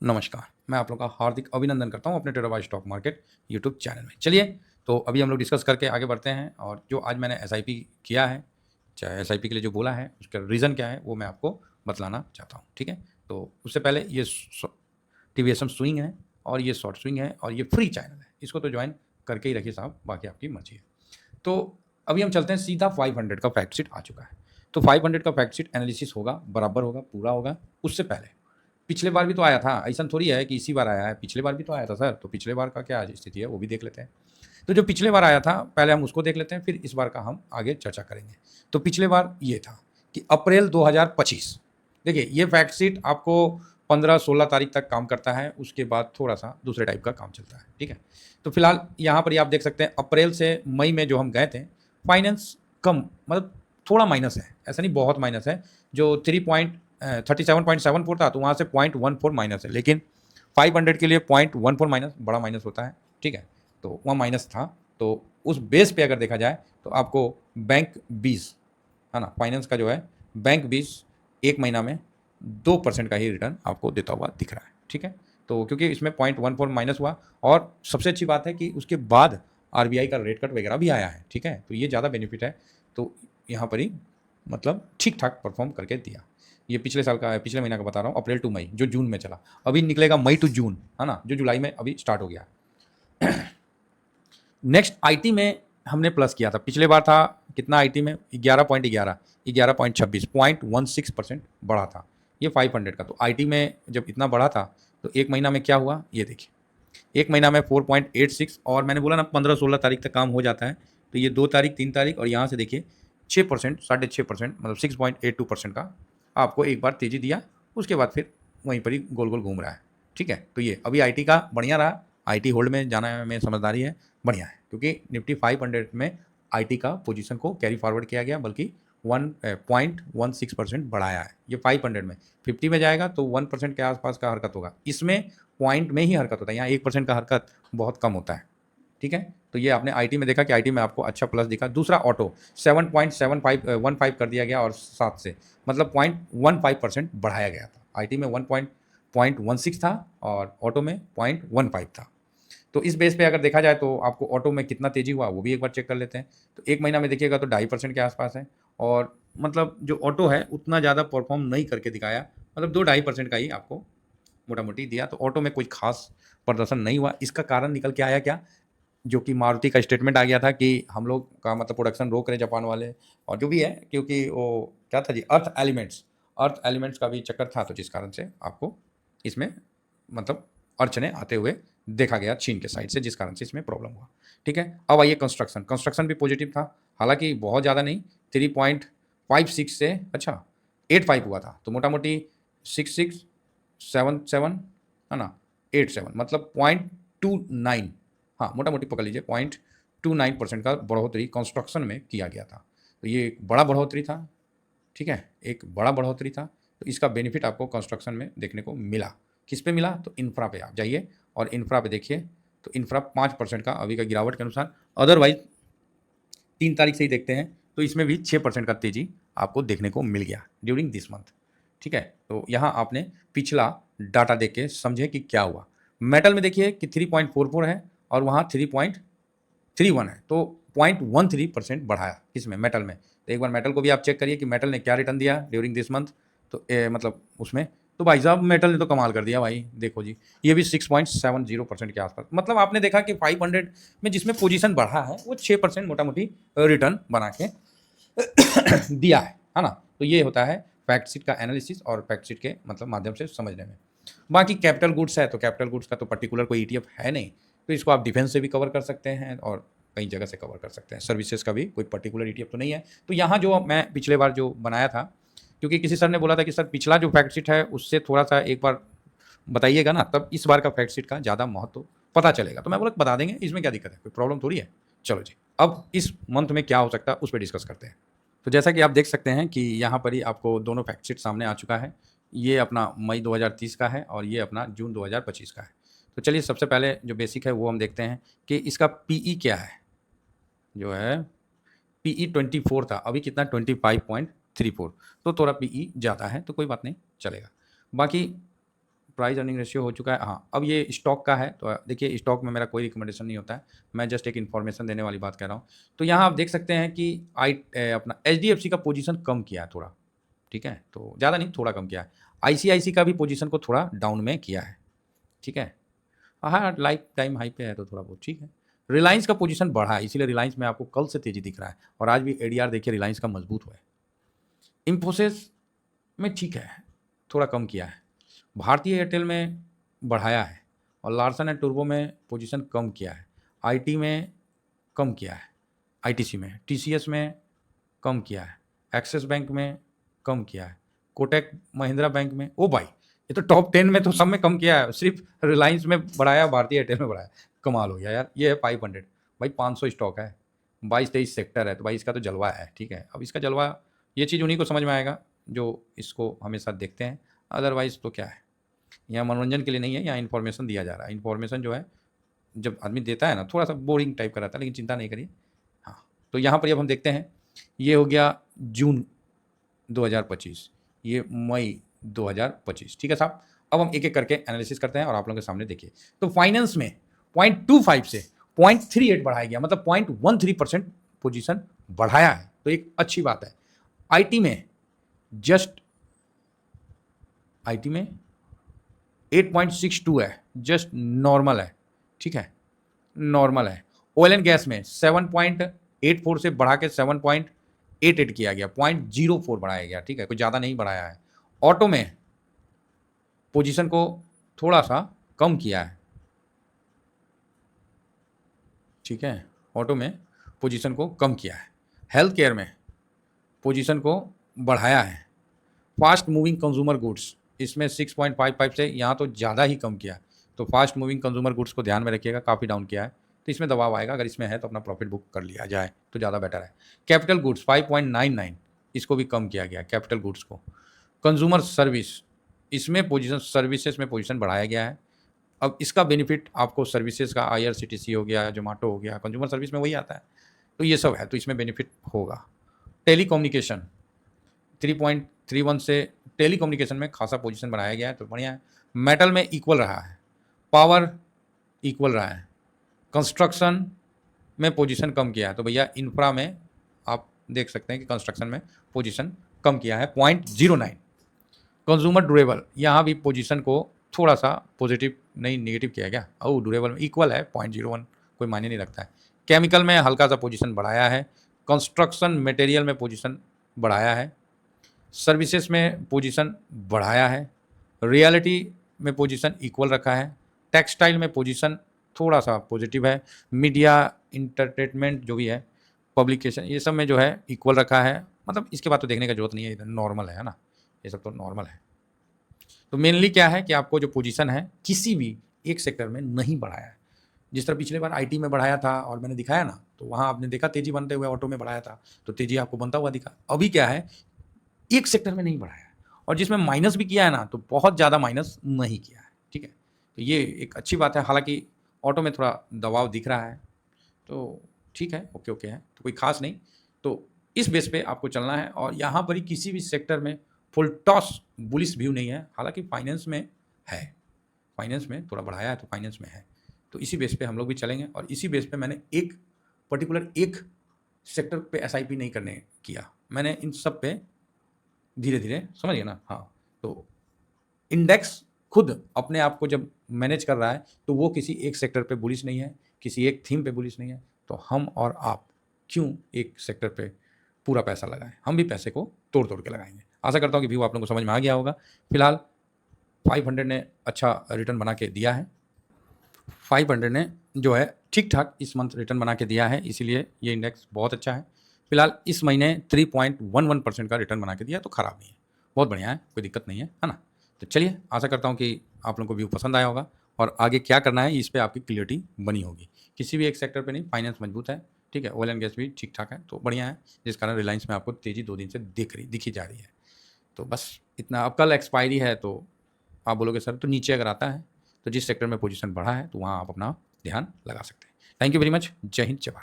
नमस्कार, मैं आप लोगों का हार्दिक अभिनंदन करता हूँ अपने टेराबाई स्टॉक मार्केट यूट्यूब चैनल में। चलिए, तो अभी हम लोग डिस्कस करके आगे बढ़ते हैं और जो आज मैंने एसआईपी किया है, चाहे एसआईपी के लिए जो बोला है, उसका रीज़न क्या है, वो मैं आपको बतलाना चाहता हूँ, ठीक है? तो उससे पहले ये टीवीएसएम स्विंग है और ये शॉर्ट स्विंग है और ये फ्री चैनल है। इसको तो ज्वाइन करके ही रखिए साहब, बाकी आपकी मर्ज़ी है। तो अभी हम चलते हैं सीधा 500 का फैक्ट शीट आ चुका है। तो 500 का फैक्ट शीट एनालिसिस होगा, बराबर होगा, पूरा होगा। उससे पहले पिछले बार भी तो आया था, ऐसा थोड़ी है कि इसी बार आया है, पिछले बार भी तो आया था सर। तो पिछले बार का क्या स्थिति है वो भी देख लेते हैं। तो जो पिछले बार आया था पहले हम उसको देख लेते हैं, फिर इस बार का हम आगे चर्चा करेंगे। तो पिछले बार ये था कि अप्रैल 2025, देखिए ये फैक्ट शीट आपको 15-16 तारीख तक काम करता है, उसके बाद थोड़ा सा दूसरे टाइप का काम चलता है, ठीक है। तो फिलहाल यहाँ पर आप देख सकते हैं अप्रैल से मई में जो हम गए थे, फाइनेंस कम, मतलब थोड़ा माइनस है, ऐसा नहीं बहुत माइनस है। जो 37.74 था, तो वहाँ से 0.14 माइनस है, लेकिन 500 के लिए 0.14 माइनस बड़ा माइनस होता है, ठीक है। तो वहाँ माइनस था, तो उस बेस पे अगर देखा जाए तो आपको बैंक 20, है ना, फाइनेंस का जो है बैंक 20 एक महीना में 2% का ही रिटर्न आपको देता हुआ दिख रहा है, ठीक है। तो क्योंकि इसमें 0.14 माइनस हुआ, और सबसे अच्छी बात है कि उसके बाद आरबीआई का रेट कट वगैरह भी आया है, ठीक है। तो ये ज़्यादा बेनिफिट है। तो यहाँ पर ही मतलब ठीक ठाक परफॉर्म करके दिया। ये पिछले साल का है, पिछले महीना का बता रहा हूँ, अप्रैल टू मई, जो जून में चला। अभी निकलेगा मई टू जून, है ना, जो जुलाई में अभी स्टार्ट हो गया। नेक्स्ट आईटी में हमने प्लस किया था, पिछले बार था कितना आईटी में, 11.11, 11.26, 0.16% बढ़ा था ये 500 का। तो आईटी में जब इतना बढ़ा था तो एक महीना में क्या हुआ ये देखिए, एक महीना में 4.86, और मैंने बोला ना 15-16 तारीख तक काम हो जाता है। तो ये 2 तारीख 3 तारीख और यहाँ से देखिए 6%, 6.5%, मतलब 6.82% का आपको एक बार तेज़ी दिया। उसके बाद फिर वहीं पर ही गोल गोल घूम रहा है, ठीक है। तो ये अभी आईटी का बढ़िया रहा, आईटी होल्ड में जाना में समझदारी है, बढ़िया है, क्योंकि निफ्टी 500 में आईटी का पोजीशन को कैरी फॉरवर्ड किया गया, बल्कि 1.16% बढ़ाया है। ये 500 में 50 में जाएगा तो 1% के आसपास का हरकत होगा, इसमें पॉइंट में ही हरकत होता है, यहाँ 1% का हरकत बहुत कम होता है, ठीक है। तो ये आपने आईटी में देखा कि आईटी में आपको अच्छा प्लस दिखा। दूसरा ऑटो 7.75 कर दिया गया, और 7 से मतलब 0.15% बढ़ाया गया था। आईटी में 1.16 था और ऑटो में 0.15 था। तो इस बेस पे अगर देखा जाए तो आपको ऑटो में कितना तेजी हुआ वो भी एक बार चेक कर लेते हैं। तो एक महीना में देखिएगा तो 2.5% के आसपास है, और मतलब जो ऑटो है उतना ज़्यादा परफॉर्म नहीं करके दिखाया, मतलब 2-2.5% का ही आपको मोटा मोटी दिया। तो ऑटो में कोई खास प्रदर्शन नहीं हुआ। इसका कारण निकल के आया क्या, जो कि मारुति का स्टेटमेंट आ गया था कि हम लोग का मतलब प्रोडक्शन रोक रहे जापान वाले, और जो भी है, क्योंकि वो क्या था जी, अर्थ एलिमेंट्स का भी चक्कर था, तो जिस कारण से आपको इसमें मतलब अड़चने आते हुए देखा गया चीन के साइड से, जिस कारण से इसमें प्रॉब्लम हुआ, ठीक है। अब आइए कंस्ट्रक्शन भी पॉजिटिव था, हालांकि बहुत ज़्यादा नहीं, 3.56 से अच्छा 85 हुआ था। तो मोटा मोटी 6677, है ना, 87, मतलब 0.29, हाँ मोटा मोटी पकड़ लीजिए 0.29% का बढ़ोतरी कंस्ट्रक्शन में किया गया था। तो ये एक बड़ा बढ़ोतरी था, ठीक है, एक बड़ा बढ़ोतरी था। तो इसका बेनिफिट आपको कंस्ट्रक्शन में देखने को मिला। किस पे मिला, तो इंफ्रा पे आप जाइए और इंफ्रा पे देखिए, तो इंफ्रा 5% का अभी का गिरावट के अनुसार, अदरवाइज 3 तारीख से ही देखते हैं तो इसमें भी 6% का तेजी आपको देखने को मिल गया ड्यूरिंग दिस मंथ, ठीक है। तो यहाँ आपने पिछला डाटा देख के समझे कि क्या हुआ। मेटल में देखिए कि 3.44 है और वहाँ 3.31 है, तो 0.13% बढ़ाया इसमें मेटल में। तो एक बार मेटल को भी आप चेक करिए कि मेटल ने क्या रिटर्न दिया ड्यूरिंग दिस मंथ। तो मतलब उसमें तो भाई साहब मेटल ने तो कमाल कर दिया भाई, देखो जी, ये भी 6.70% के आसपास। मतलब आपने देखा कि 500 में जिसमें पोजीशन बढ़ा है वो 6% मोटा मोटी रिटर्न बना के दिया है ना। तो ये होता है फैक्ट शीट का एनालिसिस और फैक्ट शीट के मतलब माध्यम से समझने में। बाकी कैपिटल गुड्स है, तो कैपिटल गुड्स का तो पर्टिकुलर कोई ईटीएफ है नहीं, तो इसको आप डिफेंस से भी कवर कर सकते हैं और कई जगह से कवर कर सकते हैं। सर्विसेज का भी कोई पर्टिकुलर ईटीएफ तो नहीं है। तो यहाँ जो मैं पिछले बार जो बनाया था, क्योंकि किसी सर ने बोला था कि सर पिछला जो फैक्ट शीट है उससे थोड़ा सा एक बार बताइएगा ना, तब इस बार का फैक्ट शीट का ज़्यादा महत्व पता चलेगा। तो मैं बोला बता देंगे, इसमें क्या दिक्कत है, कोई प्रॉब्लम थोड़ी है। चलो जी, अब इस मंथ में क्या हो सकता है उस पर डिस्कस करते हैं। तो जैसा कि आप देख सकते हैं कि यहाँ पर ही आपको दोनों फैक्ट शीट सामने आ चुका है। ये अपना मई 2030 का है और ये अपना जून 2025 का है। तो चलिए सबसे पहले जो बेसिक है वो हम देखते हैं कि इसका पीई क्या है। जो है पीई 24 था, अभी कितना 25.34, तो थोड़ा पीई ज़्यादा है, तो कोई बात नहीं, चलेगा। बाकी प्राइस अर्निंग रेशियो हो चुका है। हाँ, अब ये स्टॉक का है, तो देखिए स्टॉक में मेरा कोई रिकमेंडेशन नहीं होता है, मैं जस्ट एक इन्फॉर्मेशन देने वाली बात कह रहा हूँ। तो यहाँ आप देख सकते हैं कि अपना एचडीएफसी का पोजीशन कम किया है थोड़ा, ठीक है, तो ज़्यादा नहीं, थोड़ा कम किया है। आईसीआईसी का भी पोजीशन को थोड़ा डाउन में किया है, ठीक है। हाँ, लाइफ टाइम हाई पे है तो थोड़ा बहुत ठीक है। रिलायंस का पोजीशन बढ़ा है, इसीलिए रिलायंस में आपको कल से तेजी दिख रहा है, और आज भी एडीआर देखिए रिलायंस का मजबूत हुआ है। इन्फोसिस में ठीक है, थोड़ा कम किया है। भारतीय एयरटेल में बढ़ाया है, और लार्सन एंड टूर्बो में पोजीशन कम किया है। आईटी में कम किया है, आईटीसी में, टीसीएस में कम किया है, एक्सिस बैंक में कम किया है, कोटक महिंद्रा बैंक में, ओ भाई ये तो टॉप 10 में तो सब में कम किया है, सिर्फ रिलायंस में बढ़ाया, भारतीय एयरटेल में बढ़ाया। कमाल हो गया यार। ये है 500 भाई, 500 स्टॉक है, 22-23 सेक्टर है, तो भाई इसका तो जलवा है, ठीक है। अब इसका जलवा, ये चीज़ उन्हीं को समझ में आएगा जो इसको हमेशा देखते हैं, अदरवाइज तो क्या है, यहाँ मनोरंजन के लिए नहीं है, यहाँ इन्फॉर्मेशन दिया जा रहा है। इन्फॉर्मेशन जो है जब आदमी देता है ना, थोड़ा सा बोरिंग टाइप का रहता है, लेकिन चिंता नहीं करिए। हाँ, तो यहाँ पर अब हम देखते हैं, ये हो गया जून 2025, ये मई 2025, ठीक है साहब। अब हम एक एक करके एनालिसिस करते हैं और आप लोगों के सामने देखिए। तो फाइनेंस में 0.25 से 0.38 बढ़ाया गया, मतलब 0.13% पोजीशन बढ़ाया है, तो एक अच्छी बात है। आईटी में जस्ट 8.62 है, जस्ट नॉर्मल है, ठीक है, नॉर्मल है। ऑयल एंड गैस में 7.84 से बढ़ा के 7.88 किया गया, 0.04 बढ़ाया गया, ठीक है, कोई ज़्यादा नहीं बढ़ाया है। ऑटो में पोजीशन को थोड़ा सा कम किया है, ठीक है, ऑटो में पोजीशन को कम किया है। हेल्थ केयर में पोजीशन को बढ़ाया है। फास्ट मूविंग कंज्यूमर गुड्स, इसमें 6.55 से यहाँ तो ज़्यादा ही कम किया, तो फास्ट मूविंग कंज्यूमर गुड्स को ध्यान में रखिएगा, काफ़ी डाउन किया है, तो इसमें दबाव आएगा। अगर इसमें है तो अपना प्रॉफिट बुक कर लिया जाए तो ज़्यादा बेटर है। कैपिटल गुड्स 5.99, इसको भी कम किया गया, कैपिटल गुड्स को। कंज्यूमर सर्विस, इसमें पोजीशन, सर्विसेज में पोजीशन बढ़ाया गया है। अब इसका बेनिफिट आपको सर्विसेज का, IRCTC हो गया, जोमेटो हो गया, कंज्यूमर सर्विस में वही आता है, तो ये सब है, तो इसमें बेनिफिट होगा। टेलीकम्युनिकेशन 3.31 से टेलीकम्युनिकेशन में खासा पोजीशन बढ़ाया गया है, तो बढ़िया है। मेटल में इक्वल रहा है, पावर इक्वल रहा है, कंस्ट्रक्शन में पोजीशन कम किया है, तो भैया इंफ्रा में आप देख सकते हैं कि कंस्ट्रक्शन में पोजीशन कम किया है 0.09। कंज्यूमर ड्यूरेबल, यहाँ भी पोजीशन को थोड़ा सा पॉजिटिव नहीं नेगेटिव किया गया, और ड्यूरेबल में इक्वल है 0.01, कोई मायने नहीं रखता है। केमिकल में हल्का सा पोजीशन बढ़ाया है। कंस्ट्रक्शन मटेरियल में पोजीशन बढ़ाया है। सर्विसेज में पोजीशन बढ़ाया है। रियलिटी में पोजीशन इक्वल रखा है। टेक्सटाइल में पोजीशन थोड़ा सा पॉजिटिव है। मीडिया, इंटरटेनमेंट जो भी है, पब्लिकेशन, ये सब में जो है इक्वल रखा है, मतलब इसके बाद तो देखने का जरूरत नहीं है, इधर नॉर्मल है ना, ये सब तो नॉर्मल है। तो मेनली क्या है कि आपको जो पोजीशन है किसी भी एक सेक्टर में नहीं बढ़ाया है। जिस तरह पिछले बार आईटी में बढ़ाया था और मैंने दिखाया ना, तो वहाँ आपने देखा तेजी बनते हुए, ऑटो में बढ़ाया था तो तेजी आपको बनता हुआ दिखा। अभी क्या है, एक सेक्टर में नहीं बढ़ाया है, और जिसमें माइनस भी किया है ना, तो बहुत ज़्यादा माइनस नहीं किया है, ठीक है, तो ये एक अच्छी बात है। हालांकि ऑटो में थोड़ा दबाव दिख रहा है, तो ठीक है, ओके ओके है, तो कोई खास नहीं। तो इस बेस पे आपको चलना है, और यहाँ पर ही किसी भी सेक्टर में फुल टॉस बुलिश व्यू नहीं है। हालांकि फाइनेंस में है, फाइनेंस में थोड़ा बढ़ाया है, तो फाइनेंस में है, तो इसी बेस पे हम लोग भी चलेंगे। और इसी बेस पे मैंने एक पर्टिकुलर एक सेक्टर पे SIP नहीं करने किया, मैंने इन सब पे धीरे धीरे, समझिए ना। हाँ, तो इंडेक्स खुद अपने आप को जब मैनेज कर रहा है, तो वो किसी एक सेक्टर पे बुलिश नहीं है, किसी एक थीम पे बुलिश नहीं है, तो हम और आप क्यों एक सेक्टर पे पूरा पैसा लगाएं। हम भी पैसे को तोड़ तोड़ के लगाएंगे। आशा करता हूँ कि व्यू आप लोगों को समझ में आ गया होगा। फिलहाल 500 ने अच्छा रिटर्न बना के दिया है, 500 ने जो है ठीक ठाक इस मंथ रिटर्न बना के दिया है, इसीलिए ये इंडेक्स बहुत अच्छा है। फिलहाल इस महीने 3.11% का रिटर्न बना के दिया, तो ख़राब नहीं है, बहुत बढ़िया है, कोई दिक्कत नहीं है, है ना। तो चलिए, आशा करता हूँ कि आप लोगों को व्यू पसंद आया होगा, और आगे क्या करना है इस पर आपकी क्लियरिटी बनी होगी। किसी भी एक सेक्टर पे नहीं, फाइनेंस मजबूत है, ठीक है, ऑयल एंड गैस भी ठीक ठाक है, तो बढ़िया है, जिस कारण रिलायंस में आपको तेज़ी 2 दिन से दिखी जा रही है। तो बस इतना। अब कल एक्सपायरी है, तो आप बोलोगे सर तो नीचे अगर आता है, तो जिस सेक्टर में पोजीशन बढ़ा है तो वहाँ आप अपना ध्यान लगा सकते हैं। Thank you very much. जय हिंद, जय भारत।